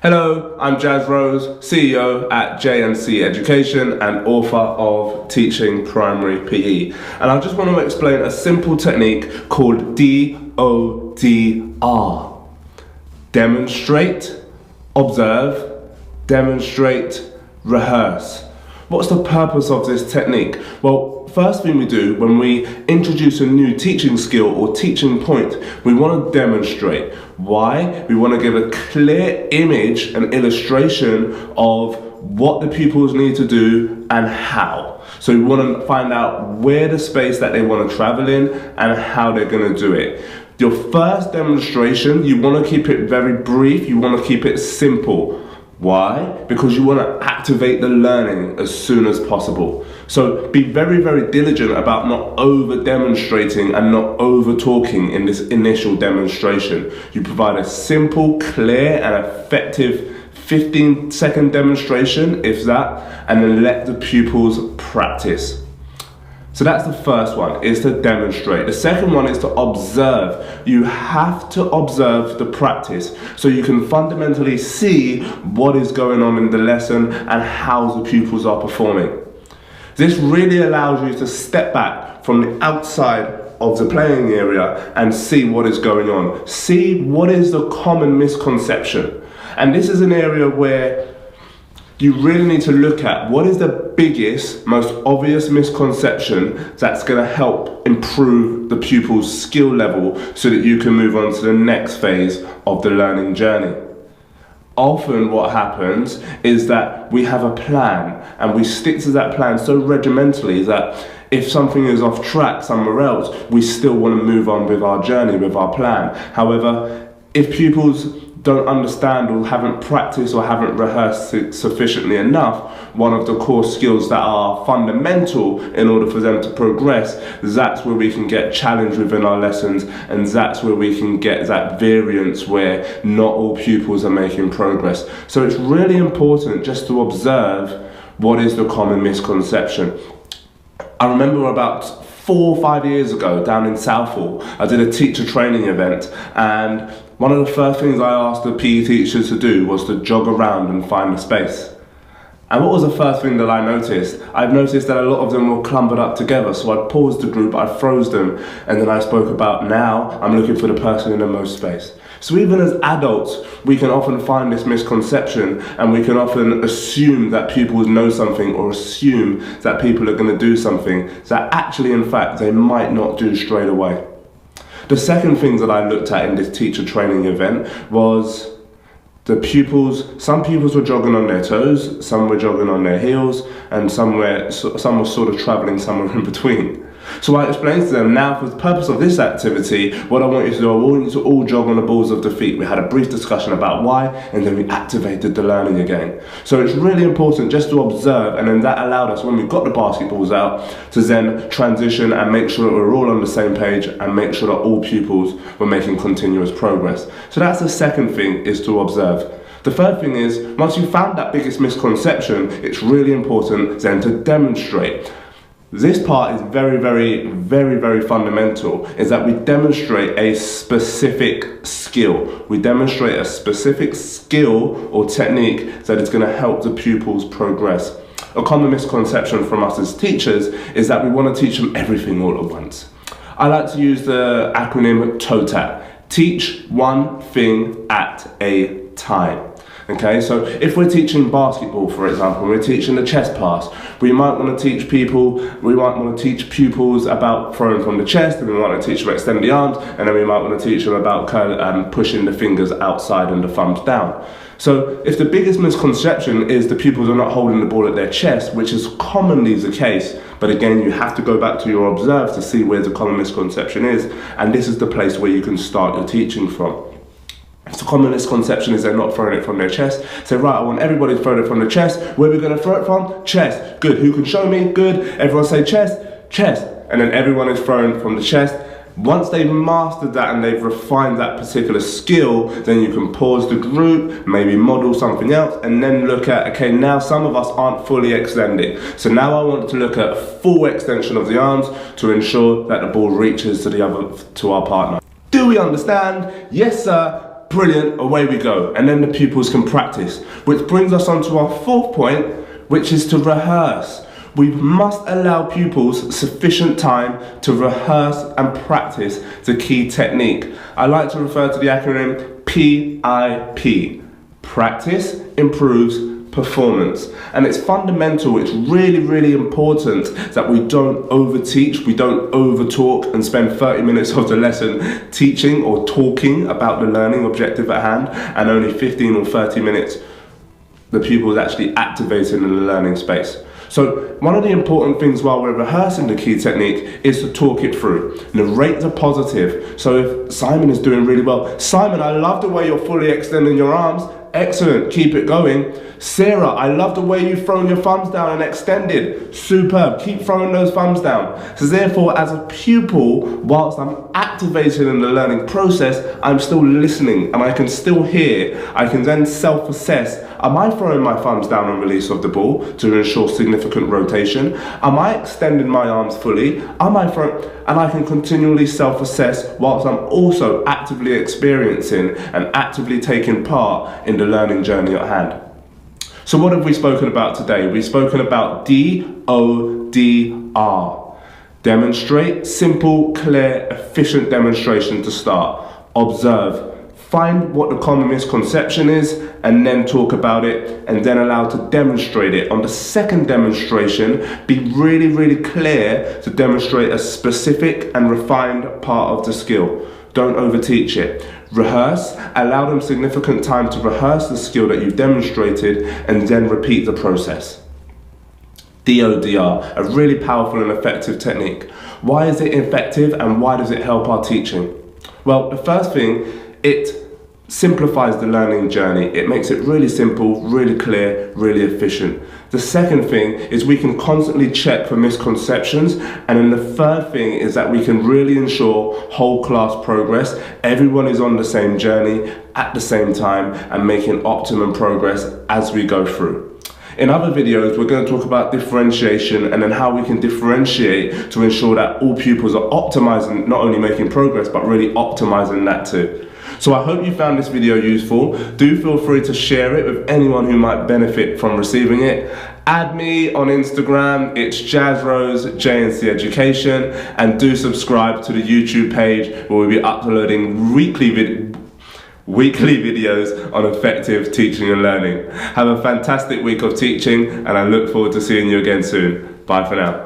Hello, I'm Jazz Rose, CEO at J&C Education and author of Teaching Primary PE. And I just want to explain a simple technique called DODR. Demonstrate, observe, demonstrate, rehearse. What's the purpose of this technique? Well, first thing we do when we introduce a new teaching skill or teaching point, we want to demonstrate. Why? We want to give a clear image and illustration of what the pupils need to do and how. So we want to find out where the space that they want to travel in and how they're going to do it. Your first demonstration, you want to keep it very brief, you want to keep it simple. Why? Because you want to activate the learning as soon as possible. So be very, very diligent about not over demonstrating and not over talking in this initial demonstration. You provide a simple, clear and effective 15-second demonstration, if that, and then let the pupils practice. So that's the first one, is to demonstrate. The second one is to observe. You have to observe the practice so you can fundamentally see what is going on in the lesson and how the pupils are performing. This really allows you to step back from the outside of the playing area and see what is going on. See what is the common misconception. And this is an area where you really need to look at what is the biggest, most obvious misconception that's going to help improve the pupil's skill level so that you can move on to the next phase of the learning journey. Often what happens is that we have a plan and we stick to that plan so regimentally that if something is off track somewhere else, we still want to move on with our journey, with our plan. However, if pupils don't understand or haven't practiced or haven't rehearsed sufficiently enough, one of the core skills that are fundamental in order for them to progress, that's where we can get challenged within our lessons, and that's where we can get that variance where not all pupils are making progress. So it's really important just to observe what is the common misconception. I remember about 4 or 5 years ago down in Southall, I did a teacher training event, and one of the first things I asked the PE teachers to do was to jog around and find a space. And what was the first thing that I noticed? I've noticed that a lot of them were clumbered up together, so I paused the group, I froze them, and then I spoke about now I'm looking for the person in the most space. So even as adults, we can often find this misconception and we can often assume that pupils know something or assume that people are going to do something that actually, in fact, they might not do straight away. The second thing that I looked at in this teacher training event was the pupils. Some pupils were jogging on their toes, some were jogging on their heels, and some were sort of traveling somewhere in between. So I explained to them, now for the purpose of this activity, what I want you to do, I want you to all jog on the balls of the feet. We had a brief discussion about why, and then we activated the learning again. So it's really important just to observe, and then that allowed us, when we got the basketballs out, to then transition and make sure that we're all on the same page and make sure that all pupils were making continuous progress. So that's the second thing, is to observe. The third thing is, once you've found that biggest misconception, it's really important then to demonstrate. This part is very, very, very, very fundamental, is that we demonstrate a specific skill. We demonstrate a specific skill or technique that is going to help the pupils progress. A common misconception from us as teachers is that we want to teach them everything all at once. I like to use the acronym TOTAT, teach one thing at a time. Okay, so if we're teaching basketball, for example, we're teaching the chest pass, we might want to teach pupils about throwing from the chest, and we might want to teach them extend the arms, and then we might want to teach them about pushing the fingers outside and the thumbs down. So if the biggest misconception is the pupils are not holding the ball at their chest, which is commonly the case, but again, you have to go back to your observe to see where the common misconception is, and this is the place where you can start your teaching from. If the common misconception is they're not throwing it from their chest, say, right, I want everybody to throw it from the chest. Where are we going to throw it from? Chest. Good. Who can show me? Good. Everyone say chest, chest. And then everyone is throwing from the chest. Once they've mastered that and they've refined that particular skill, then you can pause the group, maybe model something else, and then look at, okay, now some of us aren't fully extended. So now I want to look at a full extension of the arms to ensure that the ball reaches to our partner. Do we understand? Yes, sir. brilliant, away we go. And then the pupils can practice. Which brings us on to our fourth point, which is to rehearse. We must allow pupils sufficient time to rehearse and practice the key technique. I like to refer to the acronym PIP. Practice improves performance. And it's fundamental, it's really, really important that we don't overteach, we don't overtalk and spend 30 minutes of the lesson teaching or talking about the learning objective at hand, and only 15 or 30 minutes the pupil is actually activating in the learning space. So one of the important things while we're rehearsing the key technique is to talk it through. Narrate the positive. So if Simon is doing really well, Simon, I love the way you're fully extending your arms. Excellent, keep it going. Sarah, I love the way you've thrown your thumbs down and extended. Superb, keep throwing those thumbs down. So therefore, as a pupil, whilst I'm activated in the learning process, I'm still listening and I can still hear. I can then self-assess. Am I throwing my thumbs down on release of the ball to ensure significant rotation? Am I extending my arms fully? Am I throwing? And I can continually self-assess whilst I'm also actively experiencing and actively taking part in the learning journey at hand. So what have we spoken about today? We've spoken about DODR. Demonstrate, simple, clear, efficient demonstration to start. Observe. Find what the common misconception is and then talk about it, and then allow to demonstrate it. On the second demonstration, be really, really clear to demonstrate a specific and refined part of the skill. Don't overteach it. Rehearse, allow them significant time to rehearse the skill that you've demonstrated, and then repeat the process. DODR, a really powerful and effective technique. Why is it effective and why does it help our teaching? Well, the first thing, it simplifies the learning journey. It makes it really simple, really clear, really efficient. The second thing is we can constantly check for misconceptions. And then the third thing is that we can really ensure whole class progress. Everyone is on the same journey at the same time and making optimum progress as we go through. In other videos, we're going to talk about differentiation and then how we can differentiate to ensure that all pupils are optimizing, not only making progress, but really optimizing that too. So I hope you found this video useful. Do feel free to share it with anyone who might benefit from receiving it. Add me on Instagram, it's JazzRose JNC Education, and do subscribe to the YouTube page where we'll be uploading weekly videos on effective teaching and learning. Have a fantastic week of teaching, and I look forward to seeing you again soon. Bye for now.